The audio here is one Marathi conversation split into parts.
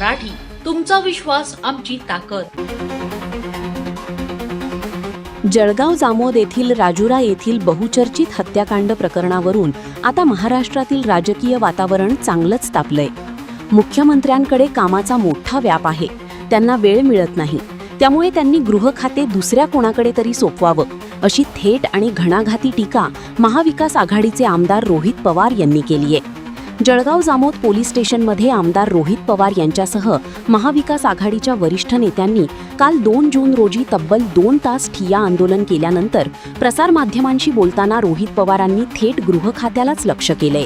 मराठी, तुमचा विश्वास आमची ताकद. जळगाव जामोद येथील राजुरा येथील बहुचर्चित हत्याकांड प्रकरणावरून आता महाराष्ट्रातील राजकीय वातावरण चांगलंच तापलंय. मुख्यमंत्र्यांकडे कामाचा मोठा व्याप आहे, त्यांना वेळ मिळत नाही. त्यामुळे त्यांनी गृह खाते दुसऱ्या कोणाकडे तरी सोपवावं, अशी थेट आणि घणाघाती टीका महाविकास आघाडीचे आमदार रोहित पवार यांनी केली आहे. जळगाव जामोद पोलीस स्टेशनमध्ये आमदार रोहित पवार यांच्यासह महाविकास आघाडीच्या वरिष्ठ नेत्यांनी काल 2 जून रोजी तब्बल 2 तास ठिय्या आंदोलन केल्यानंतर प्रसारमाध्यमांशी बोलताना रोहित पवारांनी थेट गृह खात्यालाच लक्ष केलंय.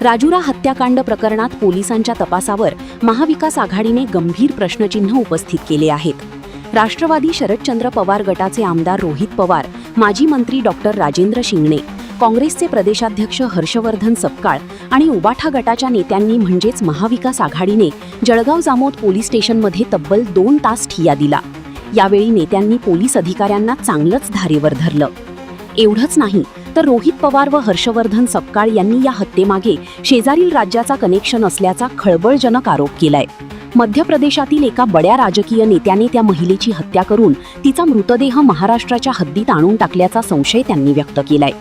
राजुरा हत्याकांड प्रकरणात पोलिसांच्या तपासावर महाविकास आघाडीने गंभीर प्रश्नचिन्ह उपस्थित केले आहेत. राष्ट्रवादी शरदचंद्र पवार गटाचे आमदार रोहित पवार, माजी मंत्री डॉक्टर राजेंद्र शिंगणे, काँग्रेसचे प्रदेशाध्यक्ष हर्षवर्धन सपकाळ आणि उबाठा गटाच्या नेत्यांनी म्हणजेच महाविकास आघाडीने जळगाव जामोद पोलीस स्टेशनमध्ये तब्बल 2 तास ठिय्या दिला. यावेळी नेत्यांनी पोलीस अधिकाऱ्यांना चांगलंच धारेवर धरलं. एवढंच नाही तर रोहित पवार व हर्षवर्धन सपकाळ यांनी या हत्येमागे शेजारील राज्याचा कनेक्शन असल्याचा खळबळजनक आरोप केलाय. मध्य प्रदेशातील एका बड्या राजकीय नेत्याने त्या महिलेची हत्या करून तिचा मृतदेह महाराष्ट्राच्या हद्दीत आणून टाकल्याचा संशय त्यांनी व्यक्त केलाय.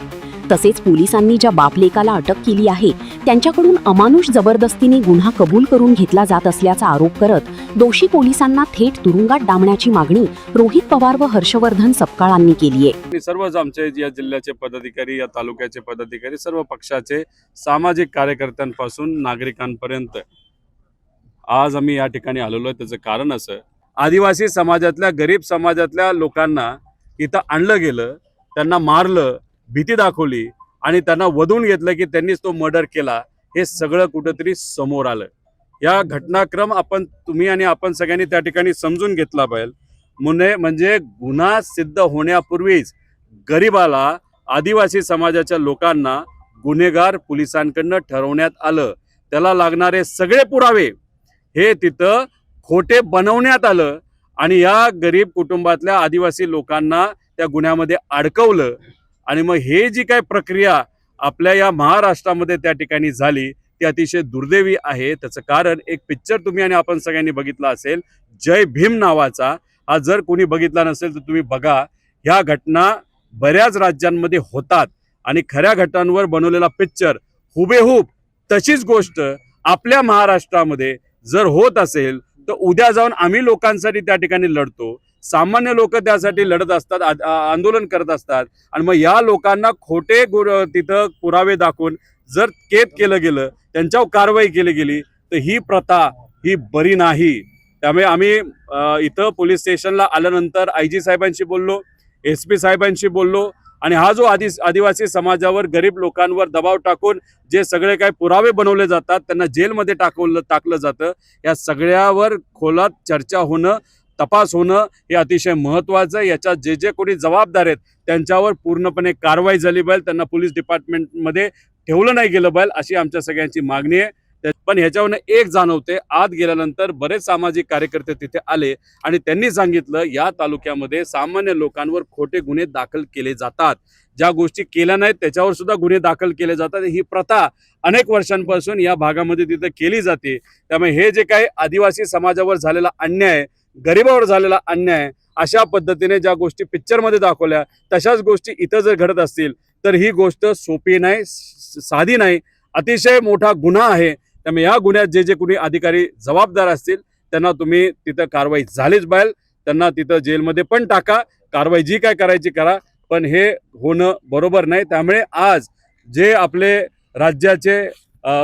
तसेच पोलिसांनी ज्या बापलेकाला अटक केली आहे त्यांच्याकडून अमानुष जबरदस्तीने गुन्हा कबूल करून घेतला जात असल्याचा आरोप करत दोषी पोलिसांना थेट तुरुंगात डांबण्याची मागणी रोहित पवार व हर्षवर्धन सपकाळांनी केली आहे. सर्वच आमचे या जिल्ह्याचे पदाधिकारी, या तालुक्याचे पदाधिकारी, सर्व पक्षाचे सामाजिक कार्यकर्त्यांपासून नागरिकांपर्यंत आज आम्ही या ठिकाणी आलेलो आहे. त्याचं कारण असं, आदिवासी समाजातल्या, गरीब समाजातल्या लोकांना इथं आणलं गेलं, त्यांना मारलं, भीती दाखवली आणि त्यांना वधून घेतलं की त्यांनीच तो मर्डर केला. हे सगळं कुठंतरी समोर आलं. या घटनाक्रम तुम्ही आणि आपण सगळ्यांनी त्या ठिकाणी समजून घेतला पाहिजे. म्हणजे गुन्हा सिद्ध होण्यापूर्वीच गरिबाला, आदिवासी समाजाच्या लोकांना गुन्हेगार पोलिसांकडनं ठरवण्यात आलं. त्याला लागणारे सगळे पुरावे हे तिथं खोटे बनवण्यात आलं आणि या गरीब कुटुंबातल्या आदिवासी लोकांना त्या गुन्ह्यामध्ये अडकवलं. आणि मग हे जी काय प्रक्रिया आपल्या या महाराष्ट्रामध्ये त्या ठिकाणी झाली ती अतिशय दुर्दैवी आहे. त्याचं कारण, एक पिक्चर तुम्ही आणि आपण सगळ्यांनी बघितला असेल, जय भीम नावाचा. हा जर कोणी बघितला नसेल तर तुम्ही बघा. ह्या घटना बऱ्याच राज्यांमध्ये होतात आणि खऱ्या घटनांवर बनवलेला पिक्चर हुबेहूब तशीच गोष्ट आपल्या महाराष्ट्रामध्ये जर होत असेल तर उद्या जाऊन आम्ही लोकांसाठी त्या ठिकाणी लढतो. सामान्य लोक त्यासाठी लढत असतात, आंदोलन करत असतात. आणि मग या लोकांना खोटे तिथं पुरावे दाखवून जर कैद केलं गेलं, त्यांच्यावर कारवाई केली गेली तर ही प्रथा ही बरी नाही. त्यामुळे आम्ही इथं पोलीस स्टेशनला आल्यानंतर IG साहेबांशी बोललो, SP साहेबांशी बोललो आणि हा जो आदिवासी समाजावर, गरीब लोकांवर दबाव टाकून जे सगळे काही पुरावे बनवले जातात, त्यांना जेलमध्ये टाकलं जातं, या सगळ्यावर खोलात चर्चा होणं, तपास होणं हे अतिशय महत्त्वाचं आहे. याच्यात जे कोणी जबाबदार आहेत त्यांच्यावर पूर्णपणे कारवाई झाली पाहिजे. त्यांना पोलीस डिपार्टमेंटमध्ये ठेवलं नाही गेलं पाहिजे, अशी आमच्या सगळ्यांची मागणी आहे. पण ह्याच्यावरनं एक जाणवते, आत गेल्यानंतर बरेच सामाजिक कार्यकर्ते तिथे आले आणि त्यांनी सांगितलं या तालुक्यामध्ये सामान्य लोकांवर खोटे गुन्हे दाखल केले जातात. ज्या गोष्टी केल्या नाहीत त्याच्यावर सुद्धा गुन्हे दाखल केले जातात. ही प्रथा अनेक वर्षांपासून या भागामध्ये तिथे केली जाते. त्यामुळे हे जे काही आदिवासी समाजावर झालेला अन्याय, गरिबावर झालेला अन्याय, अशा पद्धतीने ज्या गोष्टी पिक्चरमध्ये दाखवल्या तशाच गोष्टी इथं जर घडत असतील तर ही गोष्ट सोपी नाही, साधी नाही, अतिशय मोठा गुन्हा आहे. त्यामुळे या गुन्ह्यात जे कोणी अधिकारी जबाबदार असतील त्यांना तुम्ही तिथं कारवाई झालीच पाहिजे. त्यांना तिथं जेलमध्ये पण टाका, कारवाई जी काय करायची करा, पण हे होणं बरोबर नाही. त्यामुळे आज जे आपले राज्याचे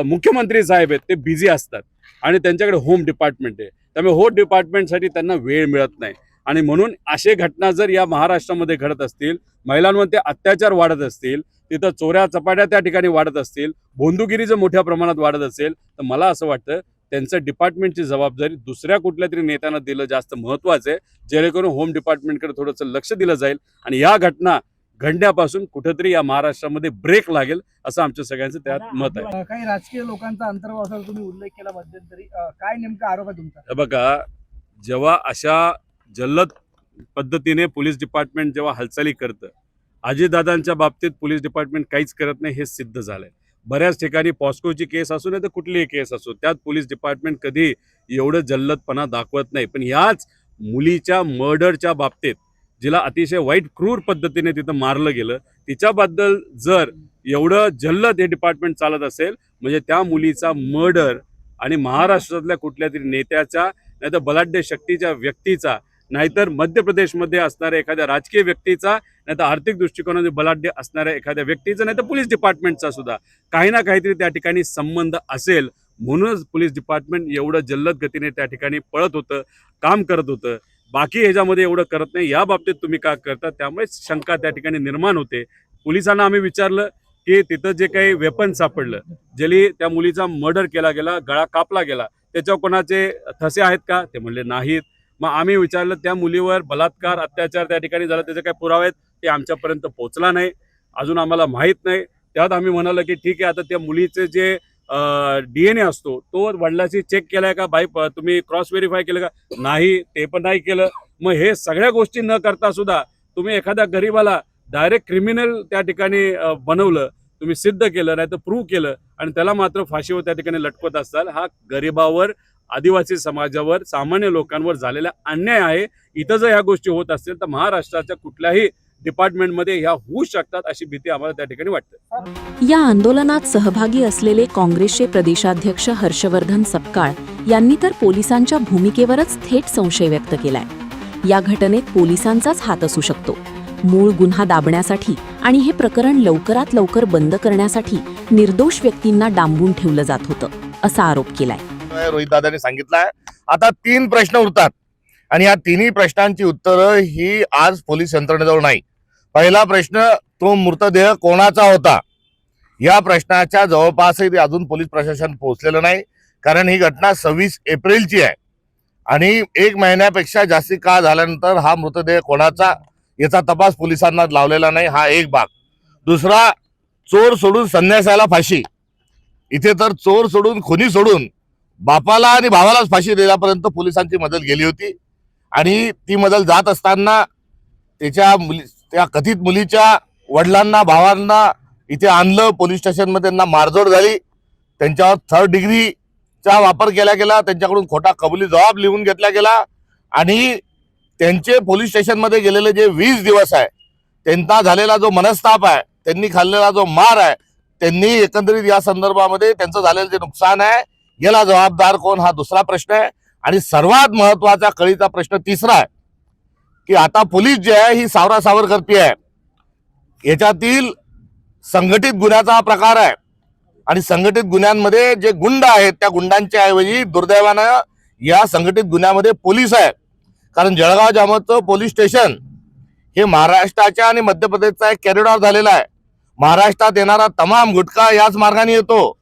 मुख्यमंत्री साहेब आहेत ते बिझी असतात आणि त्यांच्याकडे होम डिपार्टमेंट आहे. त्यामुळे होम डिपार्टमेंटसाठी त्यांना वेळ मिळत नाही आणि म्हणून असे घटना जर या महाराष्ट्रामध्ये घडत असतील, महिलांवर ते अत्याचार वाढत असतील, तिथं चोऱ्या चपाट्या त्या ठिकाणी वाढत असतील, भोंदूगिरी जर मोठ्या प्रमाणात वाढत असेल तर मला असं वाटतं त्यांचं डिपार्टमेंटची जबाबदारी दुसऱ्या कुठल्या तरी नेत्यांना दिलं जास्त महत्त्वाचं आहे, जेणेकरून होम डिपार्टमेंटकडे थोडंसं लक्ष दिलं जाईल आणि या घटना घडण्यापासून कुठेतरी या महाराष्ट्रामध्ये ब्रेक लागेल असं आमच्या सगळ्यांचं त्यात मत आहे. काही राजकीय लोकांचा अंतर्वासाचा तुम्ही उल्लेख केला मध्यंतरी, काय नेमका आरोप आहे तुमचा? बघा, जेव्हा अशा जल्लद पद्धतीने पोलीस डिपार्टमेंट जेव्हा हालचाली करतं, अजितदादांच्या बाबतीत पोलीस डिपार्टमेंट काहीच करत नाही हे सिद्ध झालंय. बऱ्याच ठिकाणी पॉस्कोची केस असू नाही तर कुठलीही केस असो, त्यात पोलीस डिपार्टमेंट कधी एवढं जल्लदपणा दाखवत नाही. पण ह्याच मुलीच्या मर्डरच्या बाबतीत, जिला अतिशय वाईट क्रूर पद्धतीने तिथं मारलं गेलं, तिच्याबद्दल जर एवढं जल्लद हे डिपार्टमेंट चालत असेल, म्हणजे त्या मुलीचा मर्डर आणि महाराष्ट्रातल्या कुठल्या तरी नेत्याचा, नाहीतर बलाढ्य शक्तीच्या व्यक्तीचा, नाहीतर मध्य प्रदेशमध्ये असणाऱ्या एखाद्या राजकीय व्यक्तीचा, नाहीतर आर्थिक दृष्टिकोनाने बलाढ्य असणाऱ्या एखाद्या व्यक्तीचा, नाहीतर पोलीस डिपार्टमेंटचा सुद्धा काही ना काहीतरी त्या ठिकाणी संबंध असेल. म्हणूनच पोलीस डिपार्टमेंट एवढं जल्लद गतीने त्या ठिकाणी पळत होतं, काम करत होतं. बाकी ह्याच्यामध्ये एवढं करत नाही. या बाबतीत तुम्ही का करता, त्यामुळे शंका त्या ठिकाणी निर्माण होते. पोलिसांना आम्ही विचारलं की तिथं जे काही वेपन सापडलं, ज्याने त्या मुलीचा मर्डर केला गेला, गळा कापला गेला, त्याच्यावर कोणाचे ठसे आहेत का? ते म्हणले नाहीत. मग आम्ही विचारलं त्या मुलीवर बलात्कार, अत्याचार त्या ठिकाणी झाला, त्याचे काय पुरावे आहेत? ते आमच्यापर्यंत पोहोचला नाही, अजून आम्हाला माहीत नाही. त्यात आम्ही म्हणालो की ठीक आहे, आता त्या मुलीचे जे DNA असतो तो वडिलांची चेक केलाय का, बाई तुम्ही क्रॉस व्हेरीफाय केलं का? नाही, ते पण नाही केलं. मग हे सगळ्या गोष्टी न करता सुद्धा तुम्ही एखाद्या गरीबाला डायरेक्ट क्रिमिनल त्या ठिकाणी बनवलं, तुम्ही सिद्ध केलं, नाही तर प्रूव्ह केलं, आणि त्याला मात्र फाशीवर त्या ठिकाणी लटकवत असाल. हा गरिबावर, आदिवासी समाजावर, सामान्य लोकांवर झालेला अन्याय आहे. इथं जर ह्या गोष्टी होत असतील तर महाराष्ट्राच्या कुठल्याही डिपार्टमेंटमध्ये ह्या होऊ शकतात, अशी भीती आम्हाला त्या ठिकाणी वाटते. या आंदोलनात सहभागी असलेले काँग्रेसचे प्रदेशाध्यक्ष हर्षवर्धन सपकाळ यांनी तर पोलिसांच्या भूमिकेवरच थेट संशय व्यक्त केलाय. या घटनेत पोलिसांचाच हात असू शकतो. मूळ गुन्हा दाबण्यासाठी आणि हे प्रकरण लवकरात लवकर बंद करण्यासाठी निर्दोष व्यक्तींना डांबून ठेवलं जात होतं, असा आरोप केलाय. रोहित दादांनी सांगितलं आहे. आता 3 प्रश्न उरतात आणि या तिन्ही प्रश्नांची उत्तरं ही आज पोलीस यंत्रणेजवळ नाही. पहिला प्रश्न, तो मृतदेह कोणाचा होता? या प्रश्नाच्या जवळपासही अजून पोलीस प्रशासन पोहोचलेलं नाही, कारण ही घटना 26 एप्रिलची आहे आणि 1 महिन्यापेक्षा जास्ती काळ झाल्यानंतर हा मृतदेह कोणाचा याचा तपास पोलिसांना लावलेला नाही. हा एक भाग. दुसरा, चोर सोडून संन्यासाला फाशी. इथे तर चोर सोडून, खुनी सोडून बापाला आणि भावालाच फाशी देण्यापर्यंत पोलिसांची मदत गेली होती. आणि ती मदत जात असताना त्या कथित मुलीच्या वडिलांना, भावांना इथे आणलं, पोलीस स्टेशनमध्ये त्यांना मारझोड झाली, त्यांच्यावर 3rd डिग्रीचा वापर केला गेला, त्यांच्याकडून खोटा कबुली जबाब लिहून घेतला गेला आणि त्यांचे पोलीस स्टेशनमध्ये गेलेले जे 20 दिवस आहे, त्यांना झालेला जो मनस्ताप आहे, त्यांनी खाल्लेला जो मार आहे, त्यांनी एकंदरीत या संदर्भामध्ये त्यांचं झालेलं जे नुकसान आहे, याला जबाबदार कोण, हा दुसरा प्रश्न आहे. आणि सर्वात महत्वाचा कळीचा प्रश्न तिसरा आहे की आता पोलीस जे आहे ही सावरासावर करते आहे. याच्यातील संघटित गुन्ह्याचा हा प्रकार आहे आणि संघटित गुन्ह्यांमध्ये जे गुंड आहेत त्या गुंडांच्या ऐवजी दुर्दैवानं या संघटित गुन्ह्यामध्ये पोलीस आहे. कारण जळगाव जामोदचं पोलीस स्टेशन हे महाराष्ट्राच्या आणि मध्य प्रदेशचा एक कॉरिडॉर झालेला आहे. महाराष्ट्रात येणारा तमाम गुटखा याच मार्गाने येतो.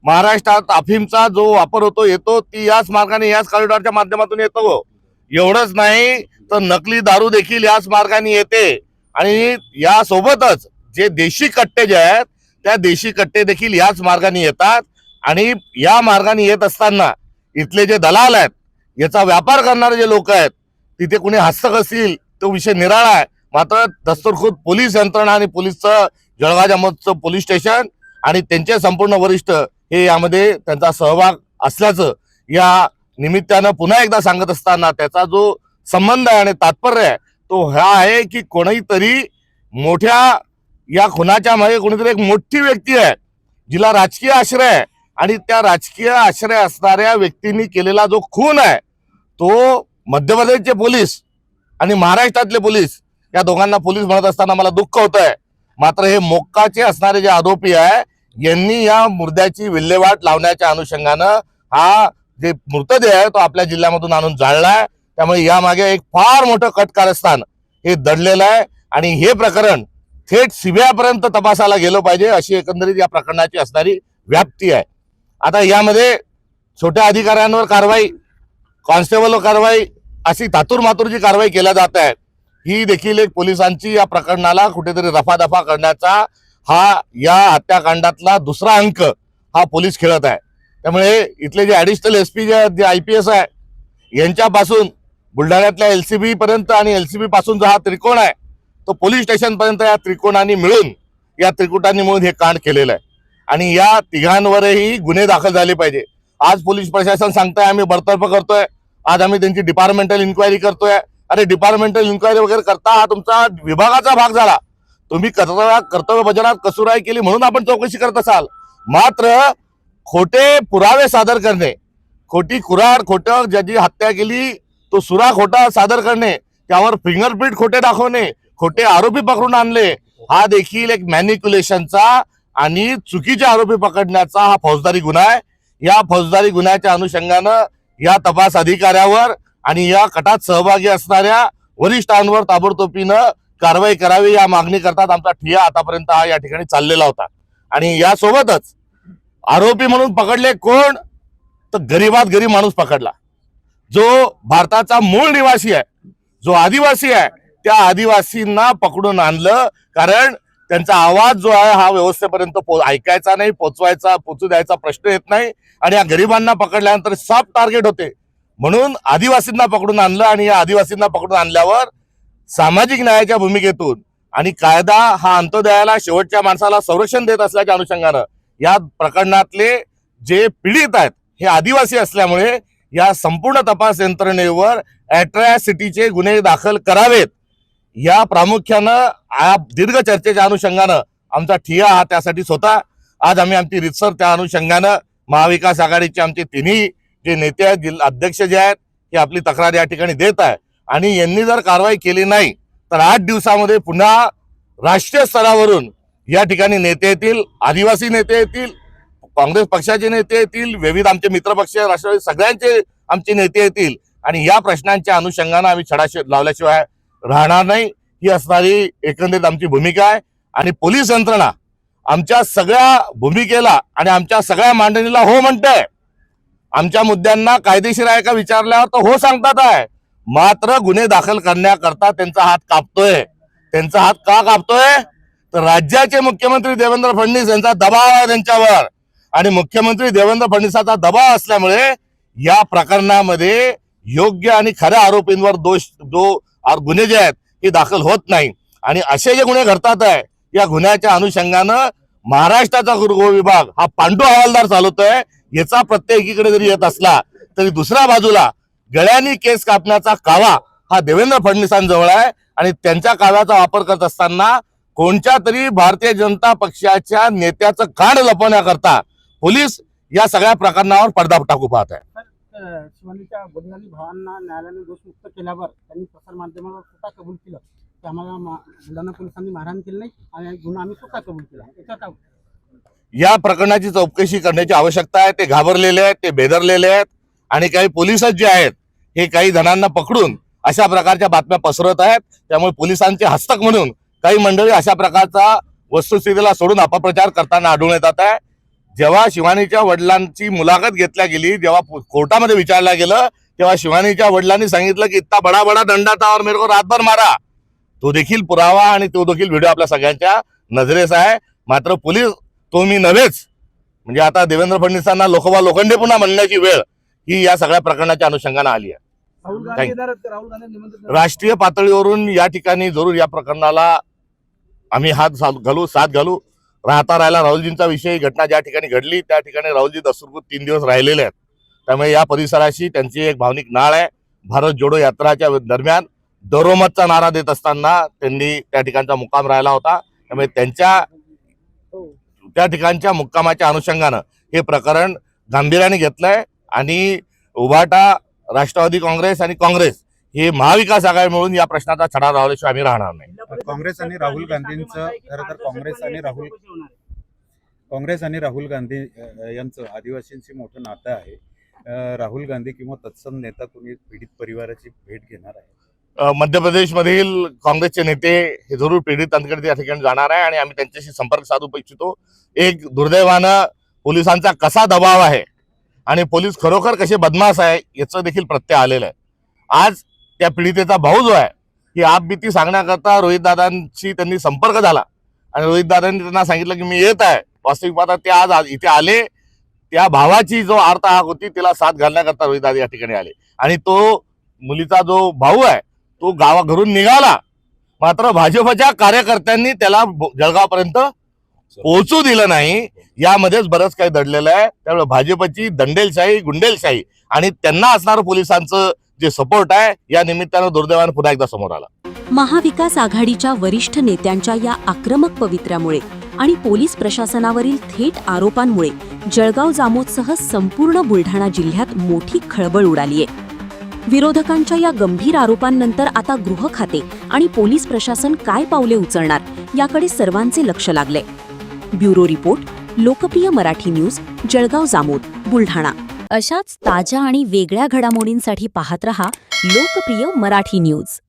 महाराष्ट्रात अफीमचा जो वापर येतो ती याच मार्गाने, याच कॉरिडॉरच्या माध्यमातून येतो. एवढंच नाही तर नकली दारू देखील याच मार्गाने येते आणि यासोबतच जे देशी कट्टे जे आहेत त्या देशी कट्टे देखील याच मार्गाने येतात. आणि या मार्गाने येत असताना इथले जे दलाल आहेत, याचा व्यापार करणारे जे लोक आहेत, तिथे कुणी हस्तक असतील तो विषय निराळा आहे. मात्र दस्तूरखुद पोलीस यंत्रणा आणि पोलीसचं, जळगाव जामोदचं पोलीस स्टेशन आणि त्यांचे संपूर्ण वरिष्ठ हे यामध्ये त्यांचा सहभाग असल्याचं या निमित्तानं पुन्हा एकदा सांगत असताना त्याचा जो संबंध आहे आणि तात्पर्य आहे तो हा आहे की कोणीतरी मोठ्या या खुनाच्या मागे कोणीतरी एक मोठी व्यक्ती आहे जिला राजकीय आश्रय आहे आणि त्या राजकीय आश्रय असणाऱ्या व्यक्तींनी केलेला जो खून आहे तो मध्य प्रदेशचे पोलीस आणि महाराष्ट्रातले पोलीस, या दोघांना पोलीस म्हणत असताना मला दुःख होत आहे. मात्र हे मोक्काचे असणारे जे आरोपी आहे यांनी या मुर्द्याची विल्हेवाट लावण्याच्या अनुषंगानं हा जे मृतदेह आहे तो आपल्या जिल्ह्यामधून आणून जाळलाय. त्यामुळे यामागे एक फार मोठं कट कारस्थान हे दडलेलं आहे आणि हे प्रकरण थेट सीबीआयपर्यंत तपासाला गेलं पाहिजे अशी एकंदरीत या प्रकरणाची असणारी व्याप्ती आहे. आता यामध्ये छोट्या अधिकाऱ्यांवर कारवाई, कॉन्स्टेबलवर कारवाई, अशी तातूर जी कारवाई केल्या जात आहे ही देखील एक पोलिसांची या प्रकरणाला कुठेतरी रफादफा करण्याचा हा या हत्याकांडातला दुसरा अंक हा पोलीस खेळत आहे. त्यामुळे इथले जे ॲडिशनल SP जे IPS आहे यांच्यापासून बुलढाण्यातल्या LCB पर्यंत आणि LCB पासून जो हा त्रिकोण आहे तो पोलीस स्टेशन पर्यंत या त्रिकोणांनी मिळून हे कांड केलेलं आहे. आणि या तिघांवरही गुन्हे दाखल झाले पाहिजे. आज पोलीस प्रशासन सांगताय आम्ही बडतर्फ करतोय, आज आम्ही त्यांची डिपार्टमेंटल इन्क्वायरी करतोय. अरे डिपार्टमेंटल इन्क्वायरी वगैरे करता हा तुमचा विभागाचा भाग झाला. तुम्ही कर्तव्य बजावण्यात कसुराई केली म्हणून आपण चौकशी करत असाल. मात्र खोटे पुरावे सादर करणे, खोटी कुऱ्हाड, खोटं ज्याची हत्या केली तो सुरा खोटा सादर करणे, त्यावर फिंगरप्रिंट खोटे दाखवणे, खोटे आरोपी पकडून आणले, हा देखील एक मॅनिप्युलेशनचा आणि चुकीचे आरोपी पकडण्याचा हा फौजदारी गुन्हा आहे. या फौजदारी गुन्ह्याच्या अनुषंगानं या तपास अधिकाऱ्यावर आणि या कटात सहभागी असणाऱ्या वरिष्ठांवर ताबडतोबीनं कारवाई करावी या मागणी करतात आमचा ठिय्या आतापर्यंत हा या ठिकाणी चाललेला होता. आणि यासोबतच आरोपी म्हणून पकडले कोण, तर गरीबात गरीब माणूस पकडला, जो भारताचा मूळ निवासी आहे, जो आदिवासी आहे. त्या आदिवासींना पकडून आणलं कारण त्यांचा आवाज जो आहे हा व्यवस्थेपर्यंत ऐकायचा नाही, पोचू द्यायचा प्रश्न येत नाही. आणि या गरिबांना पकडल्यानंतर सॉफ्ट टार्गेट होते म्हणून आदिवासींना पकडून आणलं. आणि या आदिवासींना पकडून आणल्यावर सामाजिक न्यायाच्या भूमिकेतून आणि कायदा हा अंत्योदयाला शेवटच्या माणसाला संरक्षण देत असल्याच्या अनुषंगानं या प्रकरणातले जे पीडित आहेत हे आदिवासी असल्यामुळे या संपूर्ण तपास यंत्रणेवर अॅट्रॉसिटीचे गुन्हे दाखल करावेत या प्रामुख्यानं दीर्घ चर्चेच्या अनुषंगानं आमचा ठिय्या हा त्यासाठीच होता. आज आम्ही आमची रितसर त्या अनुषंगानं महाविकास आघाडीचे आमचे तिन्ही जे नेते आहेत, जिल्हा अध्यक्ष जे आहेत, हे आपली तक्रार या ठिकाणी देत आहे. आणि यांनी जर कारवाई केली नाही तर 8 दिवसामध्ये पुन्हा राष्ट्रीय स्तरावरून या ठिकाणी नेते येतील, आदिवासी नेते येतील, काँग्रेस पक्षाचे नेते येतील, विविध आमचे मित्रपक्ष राष्ट्रवादी सगळ्यांचे आमचे नेते येतील. आणि या प्रश्नांच्या अनुषंगानं आम्ही छडा लावल्याशिवाय राहणार नाही, ही असणारी एकंदरीत आमची भूमिका आहे. आणि पोलीस यंत्रणा आमच्या सगळ्या भूमिकेला आणि आमच्या सगळ्या मांडणीला हो म्हणते. आमच्या मुद्द्यांना कायदेशीर आहे का विचारल्यावर तर हो सांगतात आहे. मात्र गुन्हे दाखल करण्याकरता त्यांचा हात कापतोय. त्यांचा हात का कापतोय तर राज्याचे मुख्यमंत्री देवेंद्र फडणवीस यांचा दबाव आहे त्यांच्यावर. आणि मुख्यमंत्री देवेंद्र फडणवीसाचा दबाव असल्यामुळे या प्रकरणामध्ये योग्य आणि खऱ्या आरोपींवर गुन्हे जे आहेत हे दाखल होत नाही. आणि असे जे गुन्हे घडतात आहे या गुन्ह्याच्या अनुषंगानं महाराष्ट्राचा गृह विभाग हा पांडू हवालदार चालवतोय. याचा प्रत्यय एकीकडे जरी येत असला तरी दुसऱ्या बाजूला गळ्यांनी केस कापण्याचा कावा हा देवेंद्र फडणवीसांजवळ आहे. आणि त्यांच्या काव्याचा वापर करत असताना कोणत्या तरी भारतीय जनता पक्षाच्या नेत्याचं कांड लपवण्याकरता पोलीस या सगळ्या प्रकरणावर पडदा टाकू पाहत आहे. शिवानीच्या बंगाली भावांना न्यायालयाने दोषमुक्त केल्यावर त्यांनी प्रसारमाध्यमावर स्वतः कबूल केलं की आम्हाला बुलढाणा पोलिसांनी मारहाण केली नाही आणि गुन्हा आम्ही स्वतः कबूल केला. याच्यात या प्रकरणाची चौकशी करण्याची आवश्यकता आहे. ते घाबरलेले आहेत, ते बेदरलेले आहेत. आणि काही पोलिसच जे आहेत हे काही जणांना पकडून अशा प्रकारच्या बातम्या पसरवत आहेत. त्यामुळे पोलिसांचे हस्तक म्हणून काही मंडळी अशा प्रकारचा वस्तुस्थितीला सोडून अपप्रचार करताना आढळून येतात आहे. जेव्हा शिवानीच्या वडिलांची मुलाखत घेतल्या गेली, जेव्हा कोर्टामध्ये विचारलं गेलं, तेव्हा शिवानीच्या वडिलांनी सांगितलं की इतना बडा बडा दंडा था और मेरे को रातभर मारा. तो देखील पुरावा आणि तो देखील व्हिडिओ आपल्या सगळ्यांच्या नजरेस आहे. मात्र पोलीस तो मी नव्हेच म्हणजे आता देवेंद्र फडणवीसांना लोखोबा लोखंडे पुन्हा म्हणण्याची वेळ ही या सगळ्या प्रकरणाच्या अनुषंगानं आली आहे. राहुल गांधी राष्ट्रीय पातळीवरून या ठिकाणी जरूर या प्रकरणाला आम्ही साथ घालू. राहिला राहुलजींचा विषय घटना ज्या ठिकाणी घडली त्या ठिकाणी राहुलजी दस्तुरखुद 3 दिवस राहिलेले आहेत. त्यामुळे या परिसराशी त्यांची एक भावनिक नाळ आहे. भारत जोडो यात्राच्या दरम्यान दरोमतचा नारा देत असताना त्यांनी त्या ठिकाणचा मुक्काम राहिला होता. त्यामुळे त्या ठिकाणच्या मुक्कामाच्या अनुषंगानं हे प्रकरण गांभीर्याने घेतलंय. आणि उभाटा, राष्ट्रवादी काँग्रेस आणि काँग्रेस हे महाविकास आघाडी मिळून या प्रश्नाचा छडा लावल्याशिवाय आम्ही राहणार नाही. काँग्रेस आणि राहुल गांधींचं खरं तर काँग्रेस आणि राहुल गांधी यांचं आदिवासींशी मोठं नातं आहे. राहुल गांधी किंवा तत्सम नेता कोणी पीडित परिवाराची भेट घेणार आहे? मध्य प्रदेशमधील काँग्रेसचे नेते हे जरूर पीडितांकडे त्या ठिकाणी जाणार आहे आणि आम्ही त्यांच्याशी संपर्क साधू इच्छितो. एक दुर्दैवानं पोलिसांचा कसा दबाव आहे आणि पोलीस खरोखर कसे बदमाश आहे याचं देखील प्रत्यय आलेलं आहे. आज त्या पीडितेचा भाऊ जो आहे ही आपबीती सांगण्याकरता रोहितदादांशी त्यांनी संपर्क झाला आणि रोहितदादांनी त्यांना सांगितलं की मी येत आहे. वास्तविक पाहता ते आज इथे आले. त्या भावाची जो आर्त हाक होती त्याला साथ घालण्याकरता रोहितदादा या ठिकाणी आले. आणि तो मुलीचा जो भाऊ आहे तो गावाघरून निघाला. मात्र भाजपच्या कार्यकर्त्यांनी त्याला जळगावपर्यंत पोहोचू दिलं नाही, यामध्येच बरंच काही दडलेलं आहे. त्यामुळे भाजपची दंडेलशाही, गुंडेलशाही आणि त्यांना असणारं पोलिसांचं जे सपोर्ट आहे, या निमित्तानं दुर्दैवानं पुन्हा एकदा समोर आला. महाविकास आघाडीच्या वरिष्ठ नेत्यांच्या या आक्रमक पवित्र्यामुळे आणि पोलीस प्रशासनावरील थेट आरोपांमुळे जळगाव जामोदसह संपूर्ण बुलढाणा जिल्ह्यात मोठी खळबळ उडालीय. विरोधकांच्या या गंभीर आरोपांनंतर आता गृह खाते आणि पोलीस प्रशासन काय पावले उचलणार याकडे सर्वांचे लक्ष लागले. ब्युरो रिपोर्ट, लोकप्रिय मराठी न्यूज, जळगाव जामोद, बुलढाणा. अशाच ताज्या आणि वेगळ्या घडामोडींसाठी पाहत रहा लोकप्रिय मराठी न्यूज.